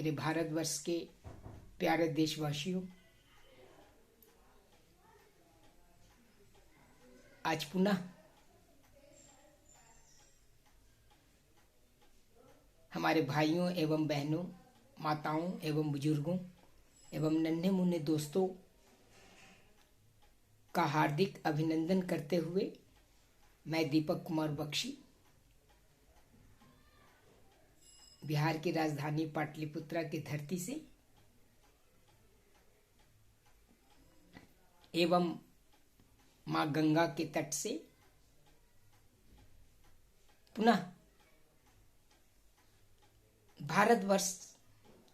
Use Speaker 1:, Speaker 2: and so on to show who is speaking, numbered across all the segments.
Speaker 1: मेरे भारतवर्ष के प्यारे देशवासियों, आज पुनः हमारे भाइयों एवं बहनों, माताओं एवं बुजुर्गों एवं नन्हे मुन्ने दोस्तों का हार्दिक अभिनंदन करते हुए मैं दीपक कुमार बख्शी बिहार की राजधानी पाटलिपुत्रा की धरती से एवं मां गंगा के तट से पुनः भारतवर्ष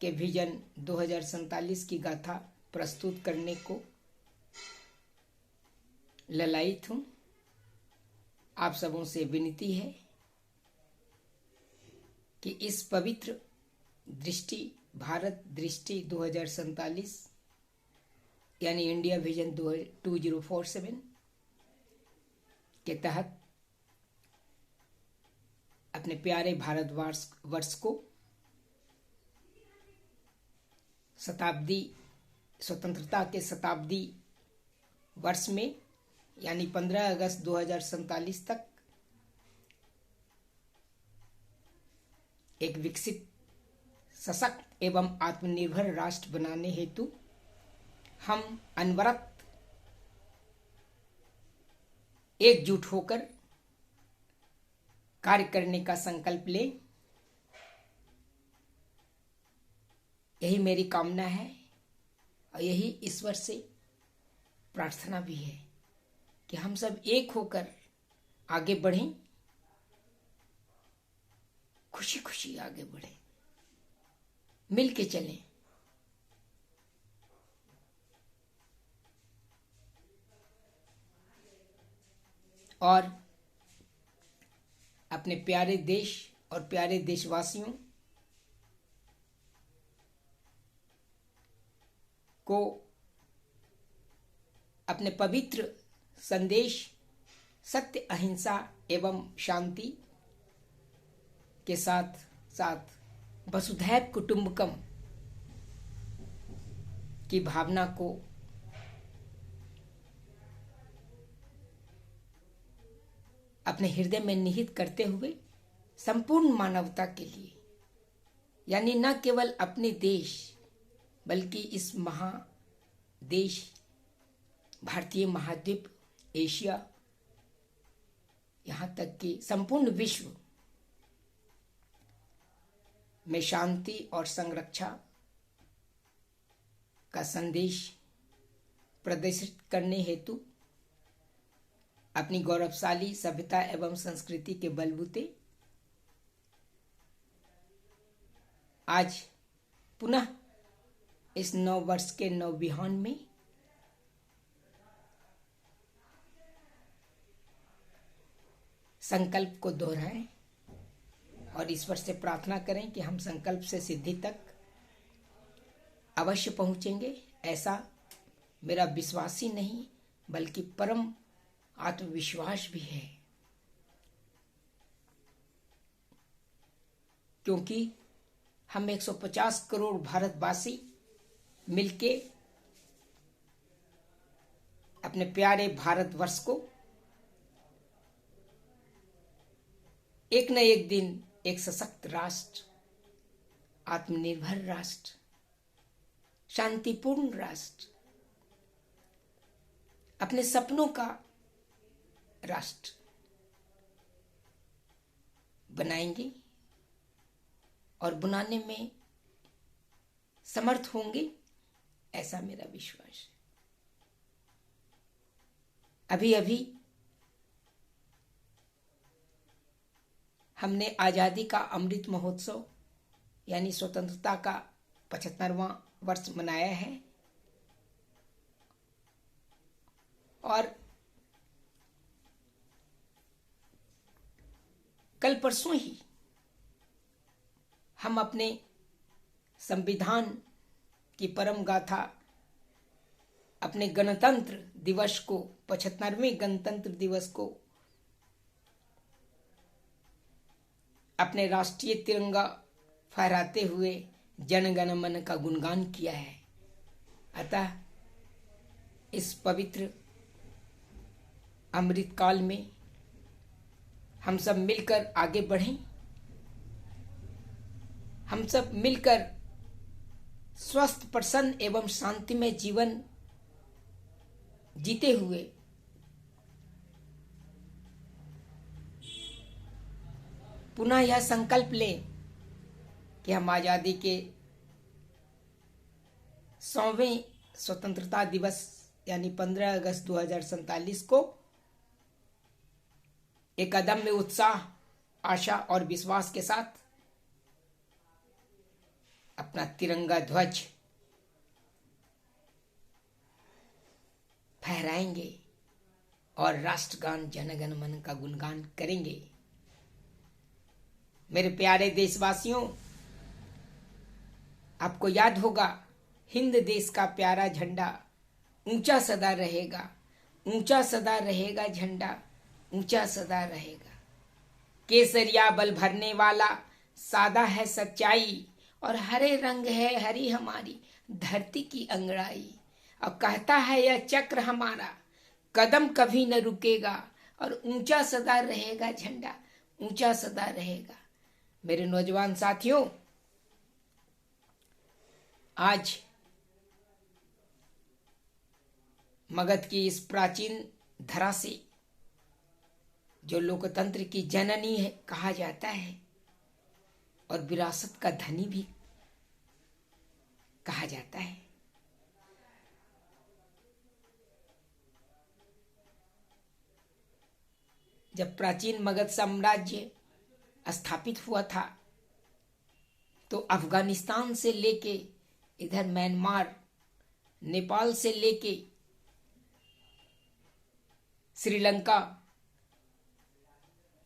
Speaker 1: के विजन 2047 की गाथा प्रस्तुत करने को ललायित हूं। आप सबों से विनती है कि इस पवित्र दृष्टि भारत दृष्टि 2047 यानी इंडिया विजन 2047 के तहत अपने प्यारे भारतवर्ष को स्वतंत्रता के शताब्दी वर्ष में यानी 15 अगस्त 2047 तक एक विकसित, सशक्त एवं आत्मनिर्भर राष्ट्र बनाने हेतु हम अनवरत एकजुट होकर कार्य करने का संकल्प लें। यही मेरी कामना है और यही ईश्वर से प्रार्थना भी है कि हम सब एक होकर आगे बढ़ें, खुशी खुशी आगे बढ़ें, मिल के चलें। और अपने प्यारे देश और प्यारे देशवासियों को अपने पवित्र संदेश सत्य, अहिंसा एवं शांति के साथ साथ वसुधैव कुटुंबकम की भावना को अपने हृदय में निहित करते हुए संपूर्ण मानवता के लिए, यानी न केवल अपने देश बल्कि इस महादेश भारतीय महाद्वीप, एशिया, यहां तक कि संपूर्ण विश्व में शांति और संरक्षा का संदेश प्रदर्शित करने हेतु अपनी गौरवशाली सभ्यता एवं संस्कृति के बलबूते आज पुनः इस नव वर्ष के नवविहान में संकल्प को दोहराएं और ईश्वर से प्रार्थना करें कि हम संकल्प से सिद्धि तक अवश्य पहुंचेंगे। ऐसा मेरा विश्वास ही नहीं बल्कि परम आत्मविश्वास भी है, क्योंकि हम 150 करोड़ भारतवासी मिलके अपने प्यारे भारतवर्ष को एक न एक दिन एक सशक्त राष्ट्र, आत्मनिर्भर राष्ट्र, शांतिपूर्ण राष्ट्र, अपने सपनों का राष्ट्र बनाएंगे और बनाने में समर्थ होंगे, ऐसा मेरा विश्वास है। अभी अभी हमने आजादी का अमृत महोत्सव यानी स्वतंत्रता का 75वां वर्ष मनाया है और कल परसों ही हम अपने संविधान की परम गाथा, अपने गणतंत्र दिवस को, 75वें गणतंत्र दिवस को अपने राष्ट्रीय तिरंगा फहराते हुए जन गण मन का गुणगान किया है। अतः इस पवित्र अमृत काल में हम सब मिलकर आगे बढ़ें, हम सब मिलकर स्वस्थ, प्रसन्न एवं शांतिमय जीवन जीते हुए पुनः यह संकल्प लें कि हम आजादी के 100वें स्वतंत्रता दिवस यानी 15 अगस्त 2047 को एक अदम्य उत्साह, आशा और विश्वास के साथ अपना तिरंगा ध्वज फहराएंगे और राष्ट्रगान जनगण मन का गुणगान करेंगे। मेरे प्यारे देशवासियों, आपको याद होगा हिंद देश का प्यारा झंडा ऊंचा सदा रहेगा, ऊंचा सदा रहेगा झंडा, ऊंचा सदा रहेगा। केसरिया बल भरने वाला, सादा है सच्चाई और हरे रंग है हरी हमारी धरती की अंगड़ाई। और कहता है यह चक्र हमारा कदम कभी न रुकेगा और ऊंचा सदा रहेगा झंडा, ऊंचा सदा रहेगा। मेरे नौजवान साथियों, आज मगध की इस प्राचीन धरा से जो लोकतंत्र की जननी है कहा जाता है और विरासत का धनी भी कहा जाता है, जब प्राचीन मगध साम्राज्य स्थापित हुआ था तो अफगानिस्तान से लेके इधर म्यांमार, नेपाल से लेके श्रीलंका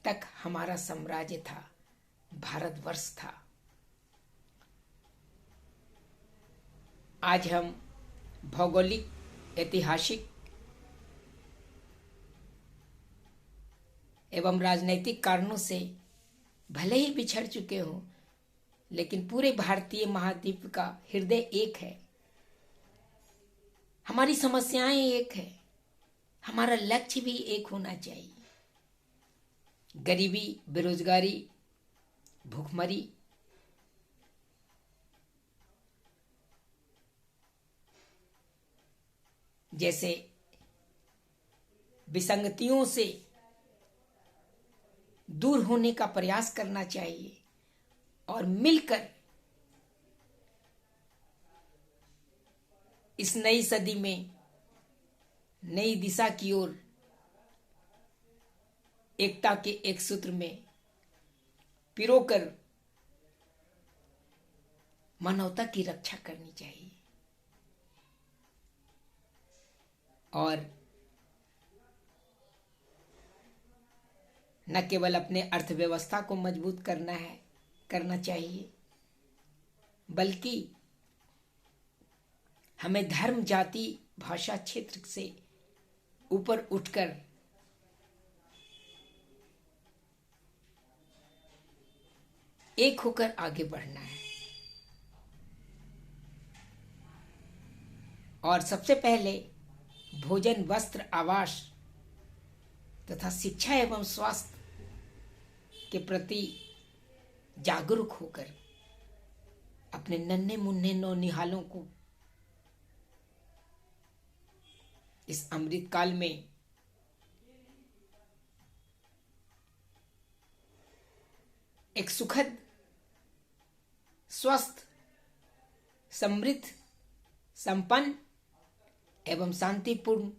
Speaker 1: तक हमारा साम्राज्य था, भारतवर्ष था। आज हम भौगोलिक, ऐतिहासिक एवं राजनैतिक कारणों से भले ही बिछड़ चुके हों, लेकिन पूरे भारतीय महाद्वीप का हृदय एक है, हमारी समस्याएं एक है, हमारा लक्ष्य भी एक होना चाहिए। गरीबी, बेरोजगारी, भूखमरी, जैसे विसंगतियों से दूर होने का प्रयास करना चाहिए और मिलकर इस नई सदी में नई दिशा की ओर एकता के एक सूत्र में पिरोकर मानवता की रक्षा करनी चाहिए और न केवल अपने अर्थव्यवस्था को मजबूत करना चाहिए, बल्कि हमें धर्म, जाति, भाषा, क्षेत्र से ऊपर उठकर एक होकर आगे बढ़ना है। और सबसे पहले भोजन, वस्त्र, आवास तथा शिक्षा एवं स्वास्थ्य के प्रति जागरूक होकर अपने नन्हे मुन्ने नौनिहालों को इस अमृत काल में एक सुखद, स्वस्थ, समृद्ध, संपन्न एवं शांतिपूर्ण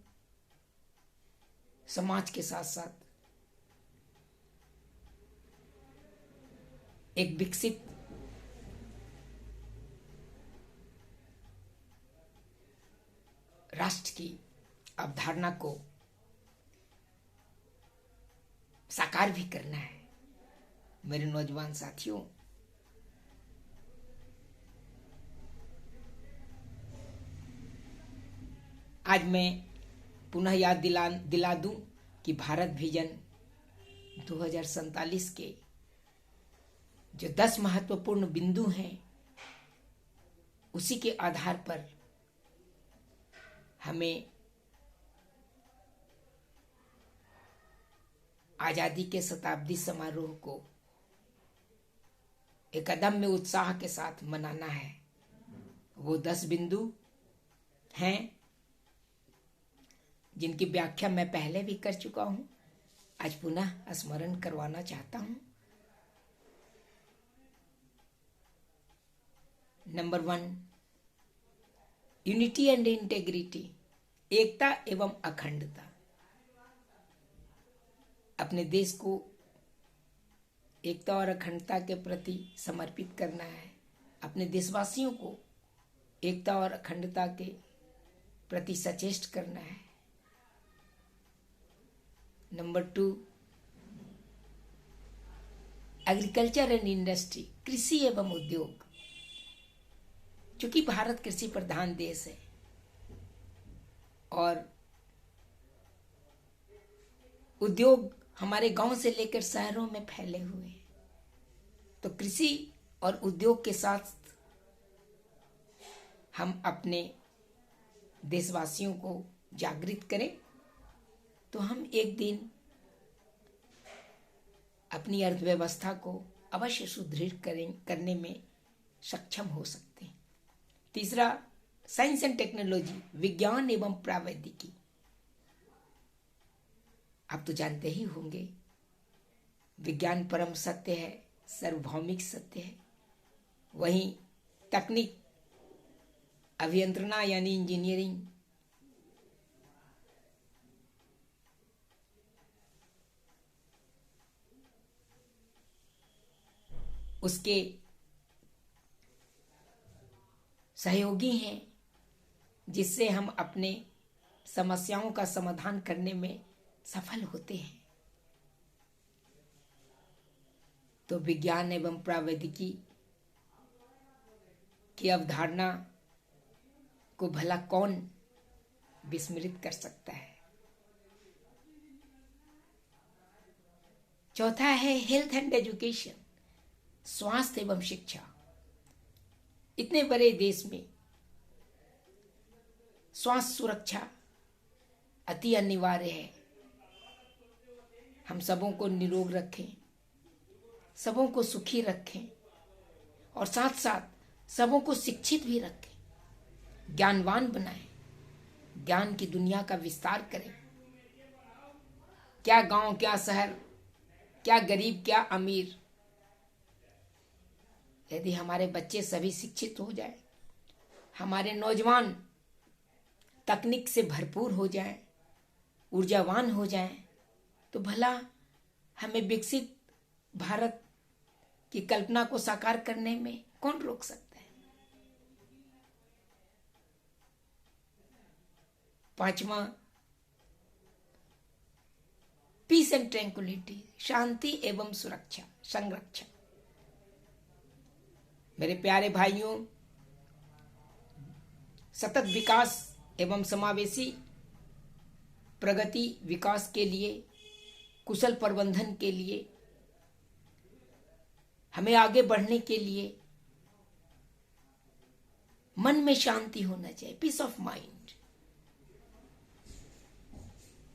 Speaker 1: समाज के साथ साथ एक विकसित राष्ट्र की अवधारणा को साकार भी करना है। मेरे नौजवान साथियों, आज मैं पुनः याद दिला दूं कि भारत विजन 2047 के जो 10 महत्वपूर्ण बिंदु हैं उसी के आधार पर हमें आजादी के शताब्दी समारोह को एक अदम्य उत्साह के साथ मनाना है। वो 10 बिंदु हैं जिनकी व्याख्या मैं पहले भी कर चुका हूं, आज पुनः स्मरण करवाना चाहता हूं। नंबर 1, यूनिटी एंड इंटेग्रिटी, एकता एवं अखंडता। अपने देश को एकता और अखंडता के प्रति समर्पित करना है। अपने देशवासियों को एकता और अखंडता के प्रति सचेष्ट करना है। नंबर 2, एग्रीकल्चर एंड इंडस्ट्री, कृषि एवं उद्योग। चूंकि भारत कृषि प्रधान देश है और उद्योग हमारे गांव से लेकर शहरों में फैले हुए हैं, तो कृषि और उद्योग के साथ हम अपने देशवासियों को जागृत करें तो हम एक दिन अपनी अर्थव्यवस्था को अवश्य सुदृढ़ करने में सक्षम हो सकते हैं। तीसरा, साइंस एंड टेक्नोलॉजी, विज्ञान एवं प्रौद्योगिकी। आप तो जानते ही होंगे विज्ञान परम सत्य है, सार्वभौमिक सत्य है। वहीं तकनीक, अभियंत्रणा यानी इंजीनियरिंग, उसके सहयोगी हैं जिससे हम अपने समस्याओं का समाधान करने में सफल होते हैं। तो विज्ञान एवं प्रौद्योगिकी की अवधारणा को भला कौन विस्मृत कर सकता है। चौथा है हेल्थ एंड एजुकेशन, स्वास्थ्य एवं शिक्षा। इतने बड़े देश में स्वास्थ्य सुरक्षा अति अनिवार्य है। हम सबों को निरोग रखें, सबों को सुखी रखें और साथ साथ सबों को शिक्षित भी रखें, ज्ञानवान बनाएं, ज्ञान की दुनिया का विस्तार करें। क्या गांव, क्या शहर, क्या गरीब, क्या अमीर, यदि हमारे बच्चे सभी शिक्षित हो जाए, हमारे नौजवान तकनीक से भरपूर हो जाएं, ऊर्जावान हो जाएं, तो भला हमें विकसित भारत की कल्पना को साकार करने में कौन रोक सकता है। 5वां, पीस एंड ट्रैंक्विलिटी, शांति एवं सुरक्षा, संरक्षण। मेरे प्यारे भाइयों, सतत विकास एवं समावेशी प्रगति विकास के लिए, कुशल प्रबंधन के लिए, हमें आगे बढ़ने के लिए मन में शांति होना चाहिए, पीस ऑफ माइंड।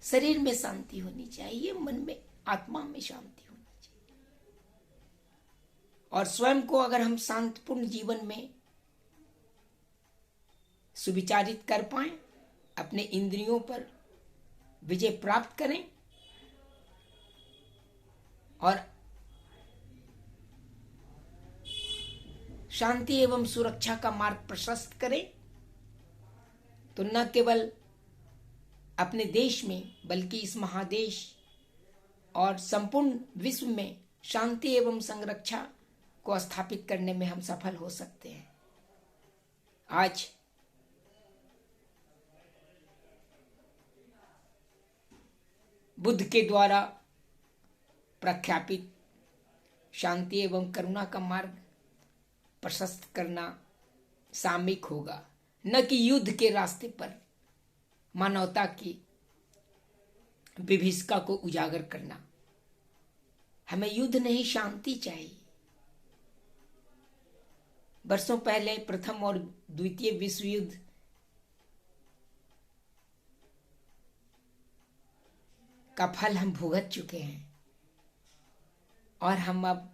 Speaker 1: शरीर में शांति होनी चाहिए, मन में, आत्मा में शांति होनी चाहिए। और स्वयं को अगर हम शांतिपूर्ण जीवन में सुविचारित कर पाएं, अपने इंद्रियों पर विजय प्राप्त करें और शांति एवं सुरक्षा का मार्ग प्रशस्त करें, तो न केवल अपने देश में बल्कि इस महादेश और संपूर्ण विश्व में शांति एवं संरक्षा को स्थापित करने में हम सफल हो सकते हैं। आज बुद्ध के द्वारा प्रख्यापित शांति एवं करुणा का मार्ग प्रशस्त करना सामयिक होगा, न कि युद्ध के रास्ते पर मानवता की विभीषिका को उजागर करना। हमें युद्ध नहीं, शांति चाहिए। वर्षों पहले प्रथम और द्वितीय विश्व युद्ध का फल हम भुगत चुके हैं और हम अब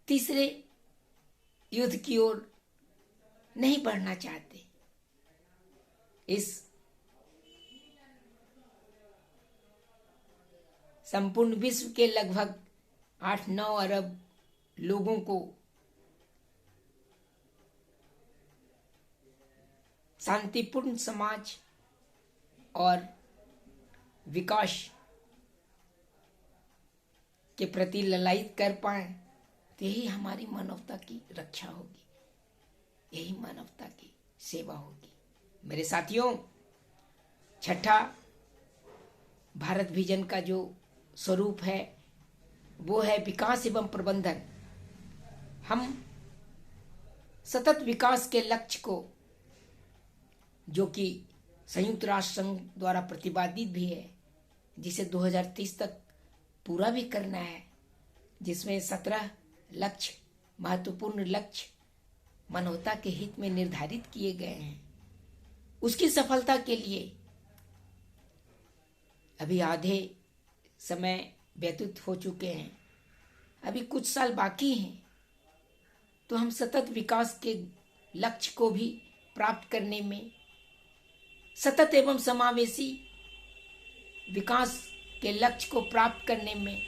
Speaker 1: तीसरे युद्ध की ओर नहीं बढ़ना चाहते। इस संपूर्ण विश्व के लगभग 8-9 अरब लोगों को शांतिपूर्ण समाज और विकास के प्रति ललायित कर पाए, तो यही हमारी मानवता की रक्षा होगी, यही मानवता की सेवा होगी। मेरे साथियों, छठा भारत विजन का जो स्वरूप है वो है विकास एवं प्रबंधन। हम सतत विकास के लक्ष्य को, जो कि संयुक्त राष्ट्र संघ द्वारा प्रतिपादित भी है, जिसे 2030 तक पूरा भी करना है, जिसमें 17 लक्ष्य, महत्वपूर्ण लक्ष्य मानवता के हित में निर्धारित किए गए हैं, उसकी सफलता के लिए अभी आधे समय व्यतीत हो चुके हैं, अभी कुछ साल बाकी हैं। तो हम सतत विकास के लक्ष्य को भी प्राप्त करने में, सतत एवं समावेशी विकास के लक्ष्य को प्राप्त करने में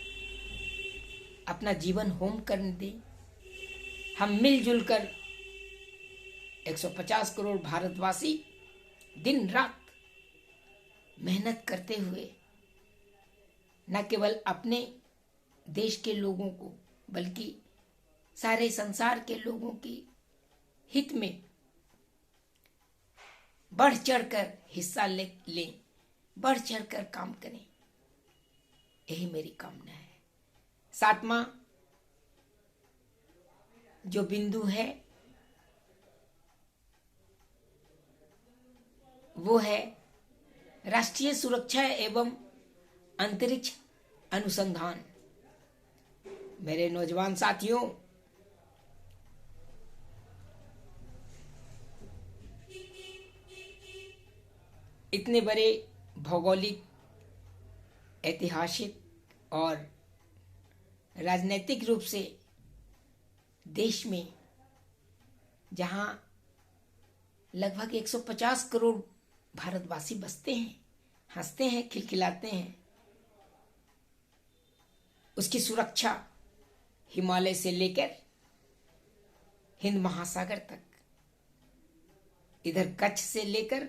Speaker 1: अपना जीवन होम करने दें। हम मिलजुल कर 150 करोड़ भारतवासी दिन रात मेहनत करते हुए न केवल अपने देश के लोगों को बल्कि सारे संसार के लोगों की हित में बढ़ चढ़कर हिस्सा लें, बढ़ चढ़कर काम करें, यही मेरी कामना है। 7वां जो बिंदु है वो है राष्ट्रीय सुरक्षा एवं अंतरिक्ष अनुसंधान। मेरे नौजवान साथियों, इतने बड़े भौगोलिक, ऐतिहासिक और राजनीतिक रूप से देश में, जहां लगभग 150 करोड़ भारतवासी बसते हैं, हंसते हैं, खिलखिलाते हैं, उसकी सुरक्षा हिमालय से लेकर हिंद महासागर तक, इधर कच्छ से लेकर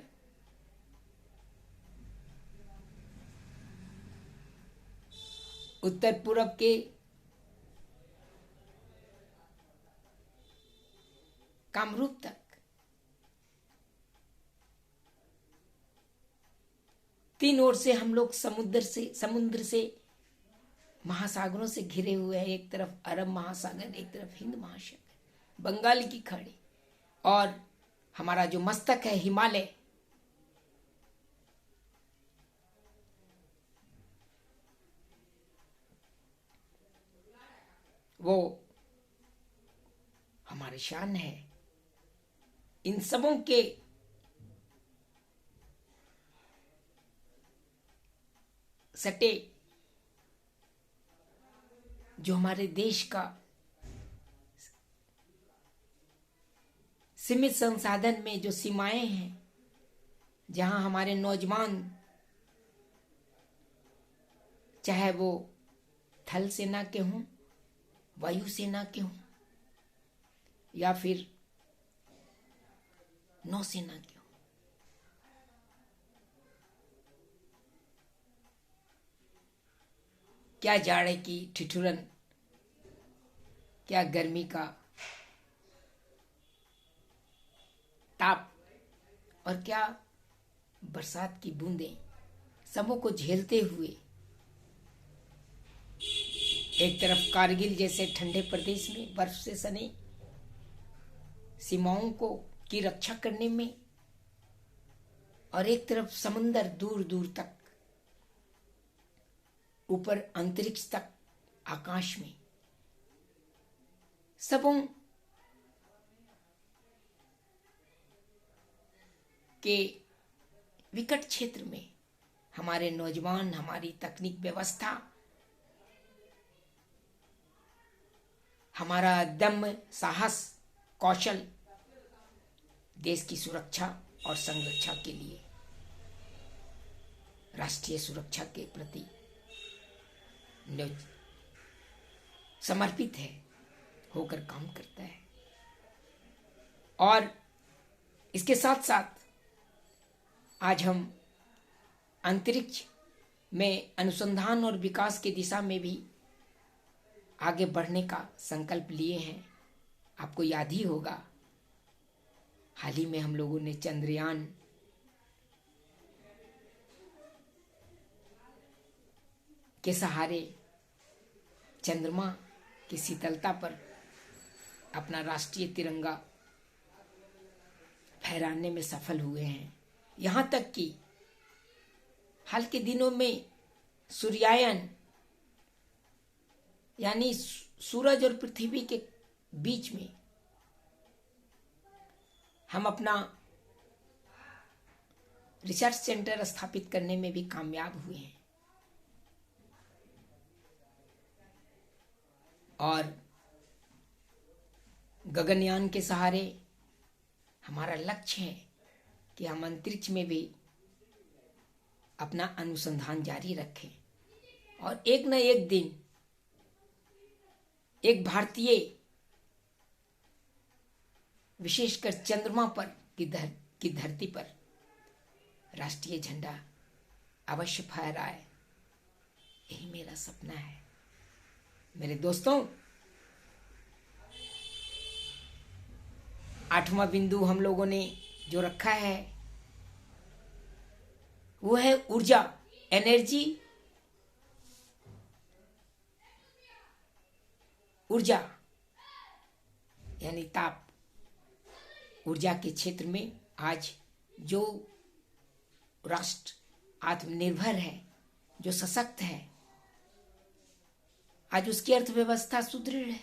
Speaker 1: उत्तर पूर्व के कामरूप तक, तीन ओर से हम लोग समुद्र से महासागरों से घिरे हुए हैं। एक तरफ अरब महासागर, एक तरफ हिंद महासागर, बंगाल की खाड़ी, और हमारा जो मस्तक है हिमालय, वो हमारी शान है। इन सबों के सटे जो हमारे देश का सीमित संसाधन में जो सीमाएं हैं, जहां हमारे नौजवान, चाहे वो थल सेना के हों, वायु सेना के हों या फिर नौसेना के हों, क्या जाड़े की ठिठुरन, क्या गर्मी का ताप और क्या बरसात की बूंदें, सबों को झेलते हुए एक तरफ कारगिल जैसे ठंडे प्रदेश में बर्फ से सने सीमाओं को की रक्षा करने में, और एक तरफ समंदर दूर दूर तक, ऊपर अंतरिक्ष तक, आकाश में, सबों के विकट क्षेत्र में हमारे नौजवान, हमारी तकनीक व्यवस्था, हमारा दम्य, साहस, कौशल देश की सुरक्षा और संरक्षा के लिए, राष्ट्रीय सुरक्षा के प्रति समर्पित है, होकर काम करता है। और इसके साथ साथ आज हम अंतरिक्ष में अनुसंधान और विकास की दिशा में भी आगे बढ़ने का संकल्प लिए हैं। आपको याद ही होगा, हाल ही में हम लोगों ने चंद्रयान के सहारे चंद्रमा की शीतलता पर अपना राष्ट्रीय तिरंगा फहराने में सफल हुए हैं। यहाँ तक कि हाल के दिनों में सूर्यायन यानी सूरज और पृथ्वी के बीच में हम अपना रिसर्च सेंटर स्थापित करने में भी कामयाब हुए हैं। और गगनयान के सहारे हमारा लक्ष्य है कि हम अंतरिक्ष में भी अपना अनुसंधान जारी रखें और एक न एक दिन एक भारतीय, विशेषकर चंद्रमा पर की धरती पर राष्ट्रीय झंडा अवश्य फहराए। यही मेरा सपना है। मेरे दोस्तों, 8वां बिंदु हम लोगों ने जो रखा है वो है ऊर्जा, एनर्जी, ऊर्जा यानी ताप। ऊर्जा के क्षेत्र में आज जो राष्ट्र आत्मनिर्भर है, जो सशक्त है, आज उसकी अर्थव्यवस्था सुदृढ़ है।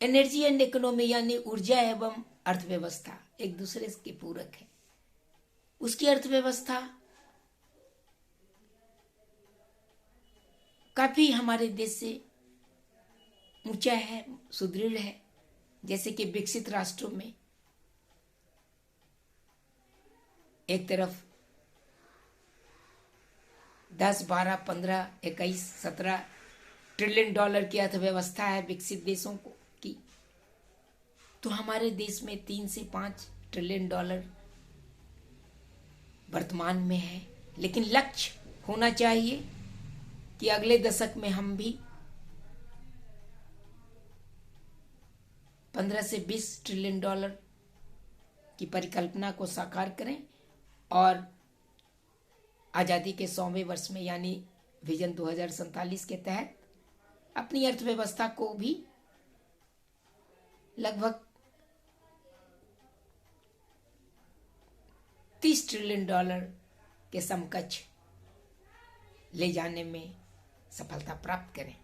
Speaker 1: एनर्जी एंड इकोनॉमी यानी ऊर्जा एवं अर्थव्यवस्था एक दूसरे के पूरक है। उसकी अर्थव्यवस्था काफी हमारे देश से ऊंचा है, सुदृढ़ है। जैसे कि विकसित राष्ट्रों में एक तरफ 10, 12, 15, 21, 17 ट्रिलियन डॉलर की अर्थव्यवस्था है विकसित देशों की, तो हमारे देश में 3 से 5 ट्रिलियन डॉलर वर्तमान में है। लेकिन लक्ष्य होना चाहिए कि अगले दशक में हम भी 15 से 20 ट्रिलियन डॉलर की परिकल्पना को साकार करें और आजादी के 100वें वर्ष में यानी विजन 2047 के तहत अपनी अर्थव्यवस्था को भी लगभग 30 ट्रिलियन डॉलर के समकक्ष ले जाने में सफलता प्राप्त करें।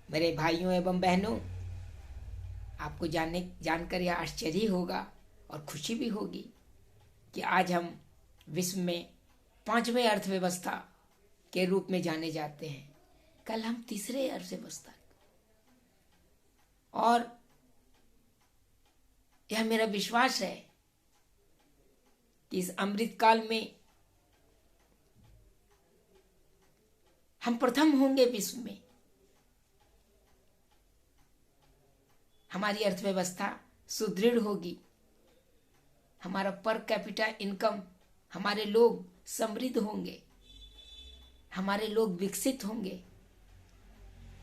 Speaker 1: मेरे भाइयों एवं बहनों, आपको जानकर यह आश्चर्य होगा और खुशी भी होगी कि आज हम विश्व में 5वें अर्थव्यवस्था के रूप में जाने जाते हैं। कल हम 3रे अर्थव्यवस्था, और यह मेरा विश्वास है कि इस अमृत काल में हम प्रथम होंगे विश्व में। हमारी अर्थव्यवस्था सुदृढ़ होगी, हमारा पर कैपिटा इनकम, हमारे लोग समृद्ध होंगे, हमारे लोग विकसित होंगे,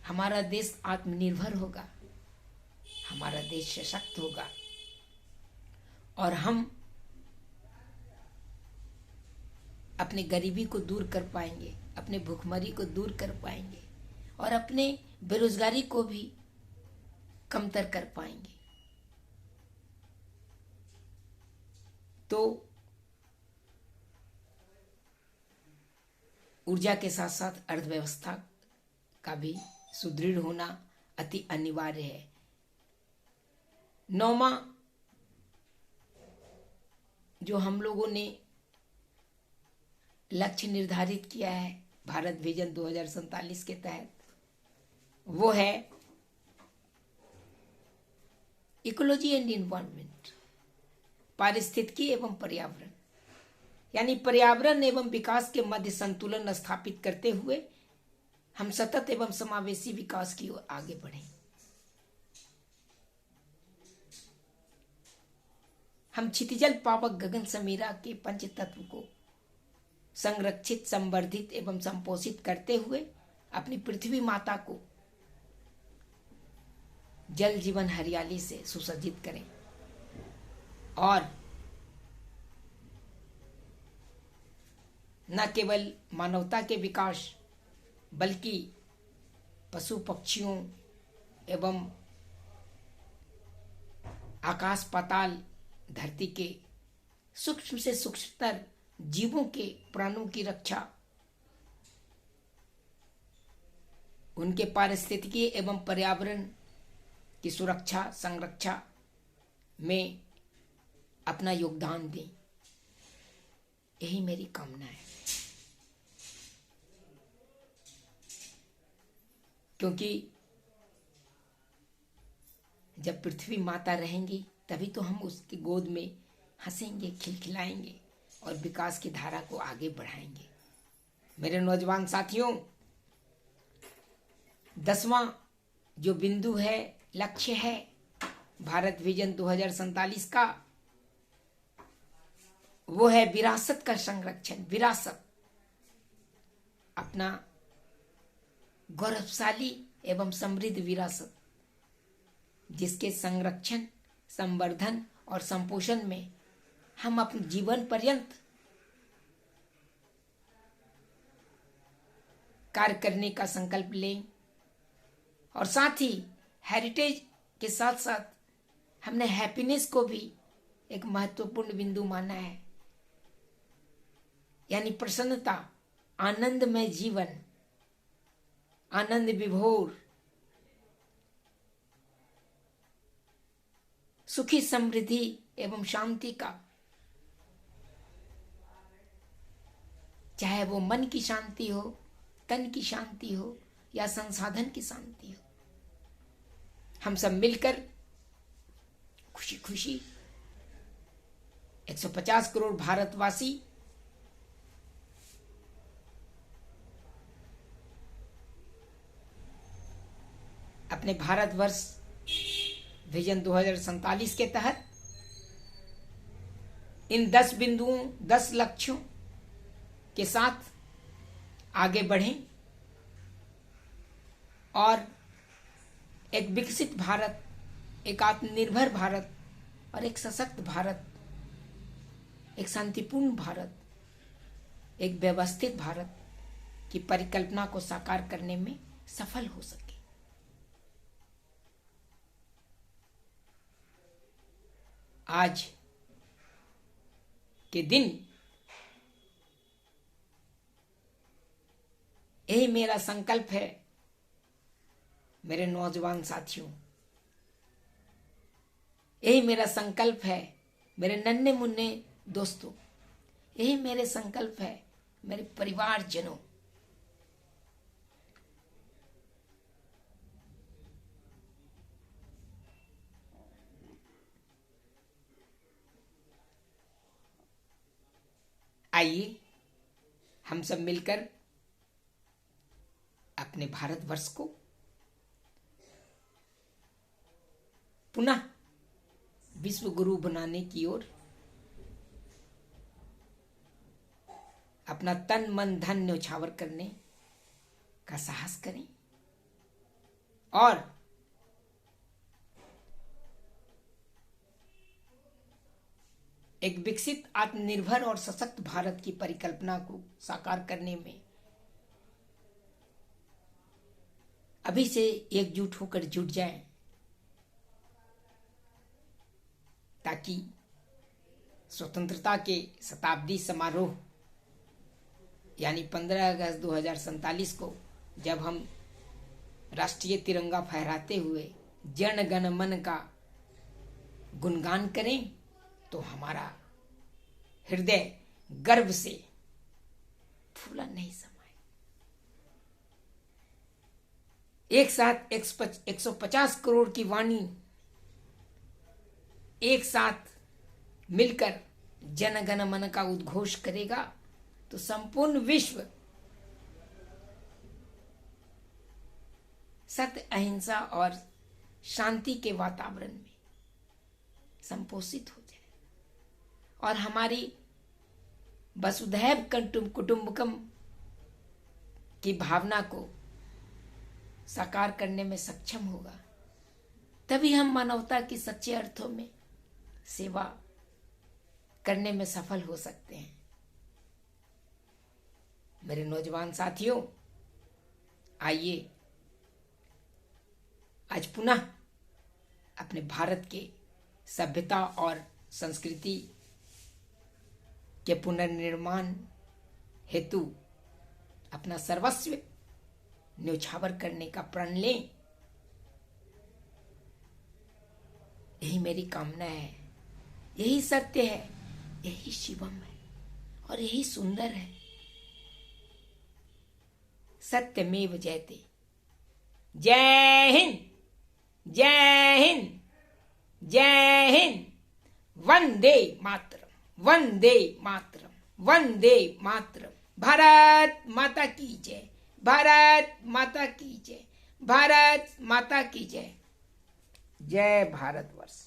Speaker 1: हमारा देश आत्मनिर्भर होगा, हमारा देश सशक्त होगा और हम अपने गरीबी को दूर कर पाएंगे, अपने भूखमरी को दूर कर पाएंगे और अपने बेरोजगारी को भी कमतर कर पाएंगे। तो ऊर्जा के साथ साथ अर्थव्यवस्था का भी सुदृढ़ होना अति अनिवार्य है। 9वां जो हम लोगों ने लक्ष्य निर्धारित किया है भारत विजन 2047 के तहत, वो है इकोलॉजी एंड इन्वायरमेंट, पारिस्थितिकी एवं पर्यावरण। यानी पर्यावरण एवं विकास के मध्य संतुलन स्थापित करते हुए हम सतत एवं समावेशी विकास की ओर आगे बढ़ें। हम क्षितिजल पावक गगन समीरा के पंच तत्व को संरक्षित, संवर्धित एवं संपोषित करते हुए अपनी पृथ्वी माता को जल जीवन हरियाली से सुसज्जित करें और न केवल मानवता के विकास बल्कि पशु पक्षियों एवं आकाश पाताल धरती के सूक्ष्म से सूक्ष्मतर जीवों के प्राणों की रक्षा, उनके पारिस्थितिकी एवं पर्यावरण की सुरक्षा संरक्षा में अपना योगदान दें। यही मेरी कामना है, क्योंकि जब पृथ्वी माता रहेंगी तभी तो हम उसकी गोद में हंसेंगे, खिलखिलाएंगे और विकास की धारा को आगे बढ़ाएंगे। मेरे नौजवान साथियों, 10वां जो बिंदु है, लक्ष्य है भारत विजन 2047 का, वो है विरासत का संरक्षण। विरासत, अपना गौरवशाली एवं समृद्ध विरासत, जिसके संरक्षण, संवर्धन और संपोषण में हम अपने जीवन पर्यंत कार्य करने का संकल्प लें। और साथ ही हेरिटेज के साथ साथ हमने हैप्पीनेस को भी एक महत्वपूर्ण बिंदु माना है, यानी प्रसन्नता, आनंदमय जीवन, आनंद विभोर, सुखी समृद्धि एवं शांति का, चाहे वो मन की शांति हो, तन की शांति हो या संसाधन की शांति हो, हम सब मिलकर खुशी खुशी 150 करोड़ भारतवासी अपने भारतवर्ष विजन 2047 के तहत इन 10 बिंदुओं, 10 लक्ष्यों के साथ आगे बढ़ें और एक विकसित भारत, एक आत्मनिर्भर भारत और एक सशक्त भारत, एक शांतिपूर्ण भारत, एक व्यवस्थित भारत की परिकल्पना को साकार करने में सफल हो सके। आज के दिन यही मेरा संकल्प है मेरे नौजवान साथियों, यही मेरा संकल्प है मेरे नन्हे मुन्ने दोस्तों, यही मेरे संकल्प है मेरे परिवारजनों। आइए हम सब मिलकर अपने भारतवर्ष को पुनः विश्व गुरु बनाने की ओर अपना तन मन धन न्यौछावर करने का साहस करें और एक विकसित, आत्मनिर्भर और सशक्त भारत की परिकल्पना को साकार करने में अभी से एकजुट होकर जुट जाएं, ताकि स्वतंत्रता के शताब्दी समारोह यानी 15 अगस्त 2047 को जब हम राष्ट्रीय तिरंगा फहराते हुए जन गण मन का गुणगान करें तो हमारा हृदय गर्व से फूला नहीं समाए। एक साथ 150 करोड़ की वाणी एक साथ मिलकर जन गण मन का उद्घोष करेगा तो संपूर्ण विश्व सत्य, अहिंसा और शांति के वातावरण में संपोषित हो जाए और हमारी वसुधैव कुटुंबकम की भावना को साकार करने में सक्षम होगा। तभी हम मानवता की सच्चे अर्थों में सेवा करने में सफल हो सकते हैं। मेरे नौजवान साथियों, आइए आज पुनः अपने भारत के सभ्यता और संस्कृति के पुनर्निर्माण हेतु अपना सर्वस्व न्योछावर करने का प्रण लें। यही मेरी कामना है, यही सत्य है, यही शिवम है और यही सुंदर है। सत्यमेव जयते। जय हिंद, जय हिंद, जय हिंद। वंदे मातरम, वंदे मातरम, वंदे मातरम। भारत माता की जय, भारत माता की जय, भारत माता की जय। जय भारतवर्ष।